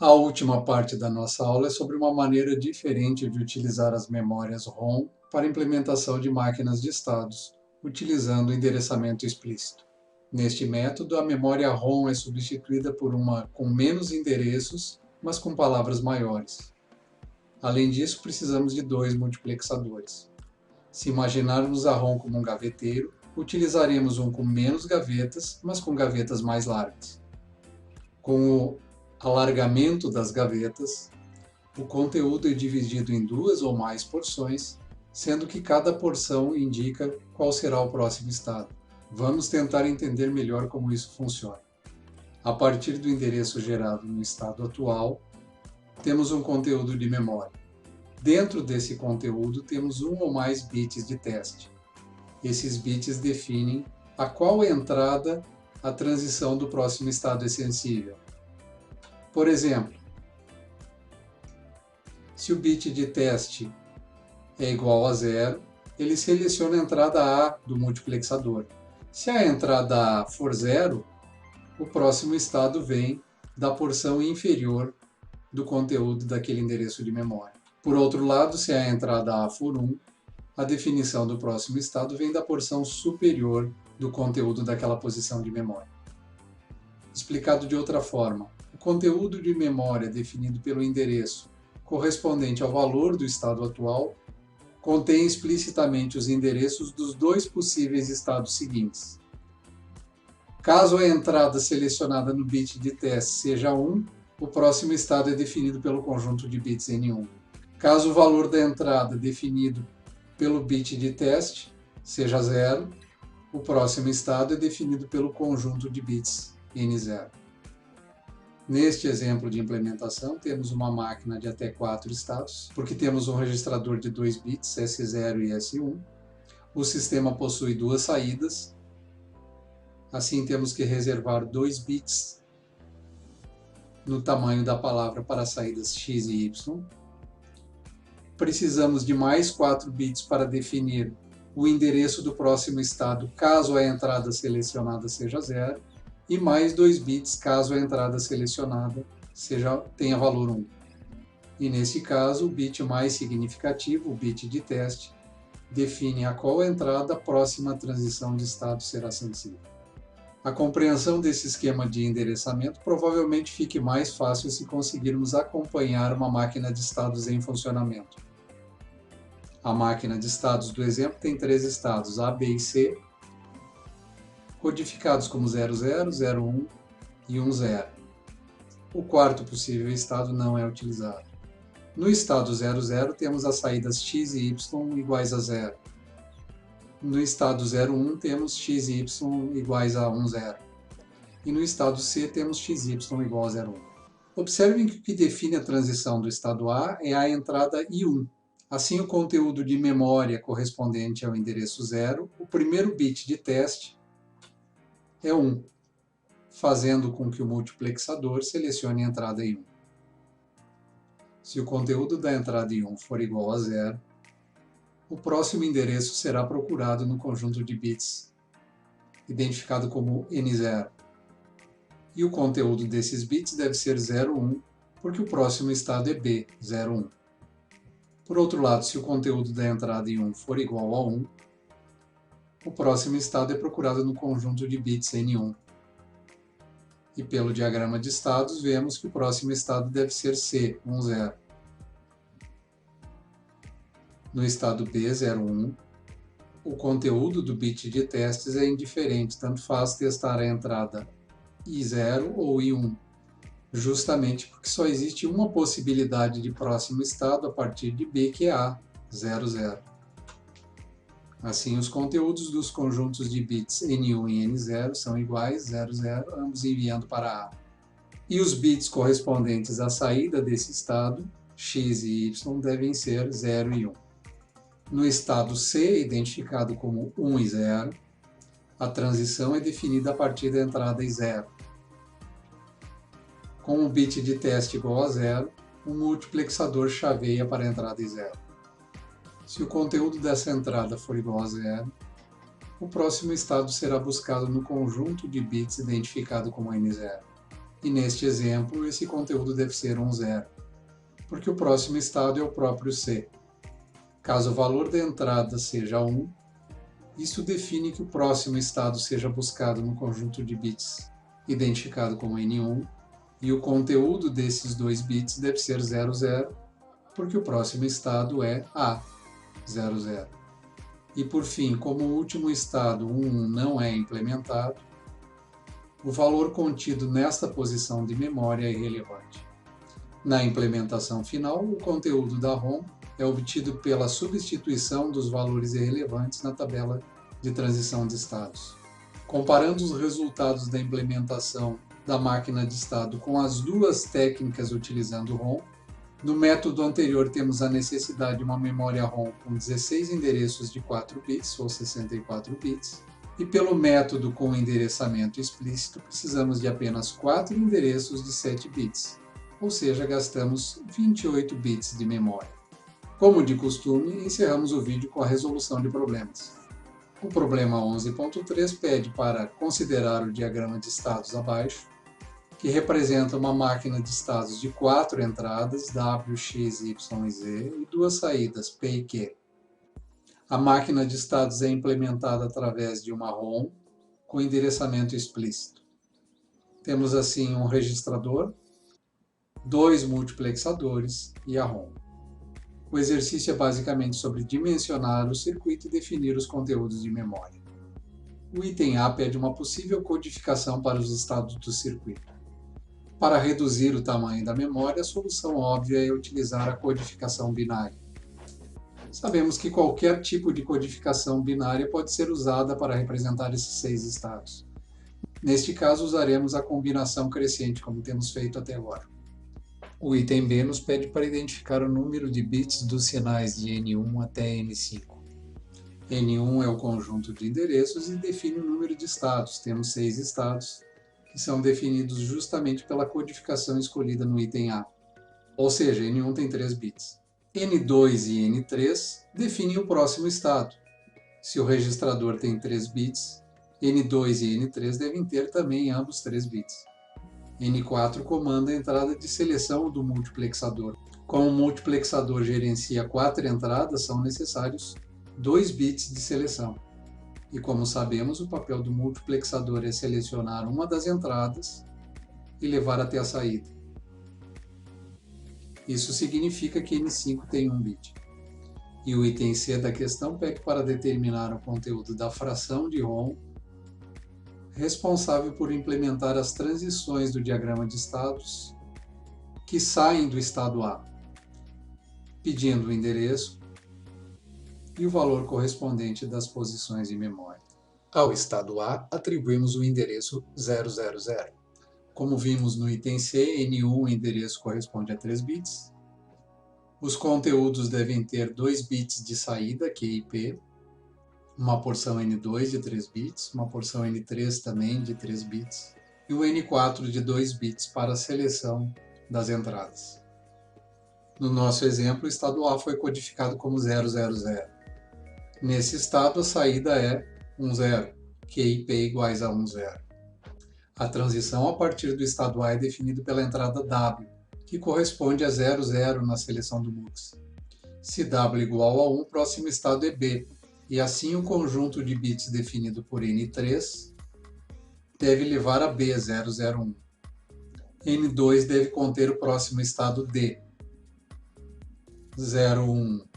A última parte da nossa aula é sobre uma maneira diferente de utilizar as memórias ROM para implementação de máquinas de estados, utilizando o endereçamento explícito. Neste método, a memória ROM é substituída por uma com menos endereços, mas com palavras maiores. Além disso, precisamos de dois multiplexadores. Se imaginarmos a ROM como um gaveteiro, utilizaremos um com menos gavetas, mas com gavetas mais largas. Com o alargamento das gavetas, o conteúdo é dividido em duas ou mais porções, sendo que cada porção indica qual será o próximo estado. Vamos tentar entender melhor como isso funciona. A partir do endereço gerado no estado atual, temos um conteúdo de memória. Dentro desse conteúdo, temos um ou mais bits de teste. Esses bits definem a qual entrada a transição do próximo estado é sensível. Por exemplo, se o bit de teste é igual a 0, ele seleciona a entrada A do multiplexador. Se a entrada A for 0, o próximo estado vem da porção inferior do conteúdo daquele endereço de memória. Por outro lado, se a entrada A for 1, a definição do próximo estado vem da porção superior do conteúdo daquela posição de memória. Explicado de outra forma, o conteúdo de memória definido pelo endereço correspondente ao valor do estado atual contém explicitamente os endereços dos dois possíveis estados seguintes. Caso a entrada selecionada no bit de teste seja 1, o próximo estado é definido pelo conjunto de bits N1. Caso o valor da entrada definido pelo bit de teste seja 0, o próximo estado é definido pelo conjunto de bits N0. Neste exemplo de implementação, temos uma máquina de até 4 estados, porque temos um registrador de 2 bits, S0 e S1. O sistema possui duas saídas, assim temos que reservar 2 bits no tamanho da palavra para as saídas X e Y. Precisamos de mais 4 bits para definir o endereço do próximo estado, caso a entrada selecionada seja 0. E mais 2 bits caso a entrada selecionada tenha valor 1. E nesse caso, o bit mais significativo, o bit de teste, define a qual entrada a próxima transição de estado será sensível. A compreensão desse esquema de endereçamento provavelmente fique mais fácil se conseguirmos acompanhar uma máquina de estados em funcionamento. A máquina de estados do exemplo tem 3 estados, A, B e C, codificados como 00, 01 e 10. O quarto possível estado não é utilizado. No estado 00 temos as saídas x e y iguais a 0. No estado 01 temos x e y iguais a 10. E no estado C temos x e y igual a 01. Observem que o que define a transição do estado A é a entrada I1. Assim, o conteúdo de memória correspondente ao endereço 0, o primeiro bit de teste, é 1, fazendo com que o multiplexador selecione a entrada I1. Se o conteúdo da entrada I1 for igual a 0, o próximo endereço será procurado no conjunto de bits, identificado como N0. E o conteúdo desses bits deve ser 01, porque o próximo estado é B, 01. Por outro lado, se o conteúdo da entrada I1 for igual a 1, o próximo estado é procurado no conjunto de bits N1. E pelo diagrama de estados, vemos que o próximo estado deve ser C, 10. No estado B, 01, o conteúdo do bit de testes é indiferente, tanto faz testar a entrada I0 ou I1, justamente porque só existe uma possibilidade de próximo estado a partir de B, que é A, 00. Assim, os conteúdos dos conjuntos de bits N1 e N0 são iguais, 00, ambos enviando para A. E os bits correspondentes à saída desse estado, x e y, devem ser 0 e 1. No estado C, identificado como 1 e 0, a transição é definida a partir da entrada I0. Com o bit de teste igual a 0, o multiplexador chaveia para a entrada I0. Se o conteúdo dessa entrada for igual a 0, o próximo estado será buscado no conjunto de bits identificado como N0. E neste exemplo, esse conteúdo deve ser 10, porque o próximo estado é o próprio C. Caso o valor da entrada seja 1, isso define que o próximo estado seja buscado no conjunto de bits identificado como N1, e o conteúdo desses 2 bits deve ser 00, porque o próximo estado é A, 00. E por fim, como o último estado 11 não é implementado, o valor contido nesta posição de memória é irrelevante. Na implementação final, o conteúdo da ROM é obtido pela substituição dos valores irrelevantes na tabela de transição de estados. Comparando os resultados da implementação da máquina de estado com as duas técnicas utilizando ROM, no método anterior temos a necessidade de uma memória ROM com 16 endereços de 4 bits, ou 64 bits, e pelo método com endereçamento explícito precisamos de apenas 4 endereços de 7 bits, ou seja, gastamos 28 bits de memória. Como de costume, encerramos o vídeo com a resolução de problemas. O problema 11.3 pede para considerar o diagrama de estados abaixo, que representa uma máquina de estados de 4 entradas, W, X, Y e Z, e 2 saídas, P e Q. A máquina de estados é implementada através de uma ROM com endereçamento explícito. Temos assim um registrador, 2 multiplexadores e a ROM. O exercício é basicamente sobre dimensionar o circuito e definir os conteúdos de memória. O item A pede uma possível codificação para os estados do circuito. Para reduzir o tamanho da memória, a solução óbvia é utilizar a codificação binária. Sabemos que qualquer tipo de codificação binária pode ser usada para representar esses 6 estados. Neste caso, usaremos a combinação crescente, como temos feito até agora. O item B nos pede para identificar o número de bits dos sinais de N1 até N5. N1 é o conjunto de endereços e define o número de estados. Temos 6 estados, que são definidos justamente pela codificação escolhida no item A. Ou seja, N1 tem 3 bits. N2 e N3 definem o próximo estado. Se o registrador tem 3 bits, N2 e N3 devem ter também ambos 3 bits. N4 comanda a entrada de seleção do multiplexador. Como o multiplexador gerencia 4 entradas, são necessários 2 bits de seleção. E como sabemos, o papel do multiplexador é selecionar uma das entradas e levar até a saída. Isso significa que N5 tem 1 bit. E o item C da questão pede para determinar o conteúdo da fração de ROM responsável por implementar as transições do diagrama de estados que saem do estado A, pedindo o endereço e o valor correspondente das posições de memória. Ao estado A, atribuímos o endereço 000. Como vimos no item C, N1 o endereço corresponde a 3 bits. Os conteúdos devem ter 2 bits de saída, Q e P, uma porção N2 de 3 bits, uma porção N3 também de 3 bits, e o N4 de 2 bits para a seleção das entradas. No nosso exemplo, o estado A foi codificado como 000. Nesse estado, a saída é 10, Q e P iguais a 10. A transição a partir do estado A é definida pela entrada W, que corresponde a 00 na seleção do MUX. Se W igual a 1, o próximo estado é B, e assim o conjunto de bits definido por N3 deve levar a B001. N2 deve conter o próximo estado D, 01.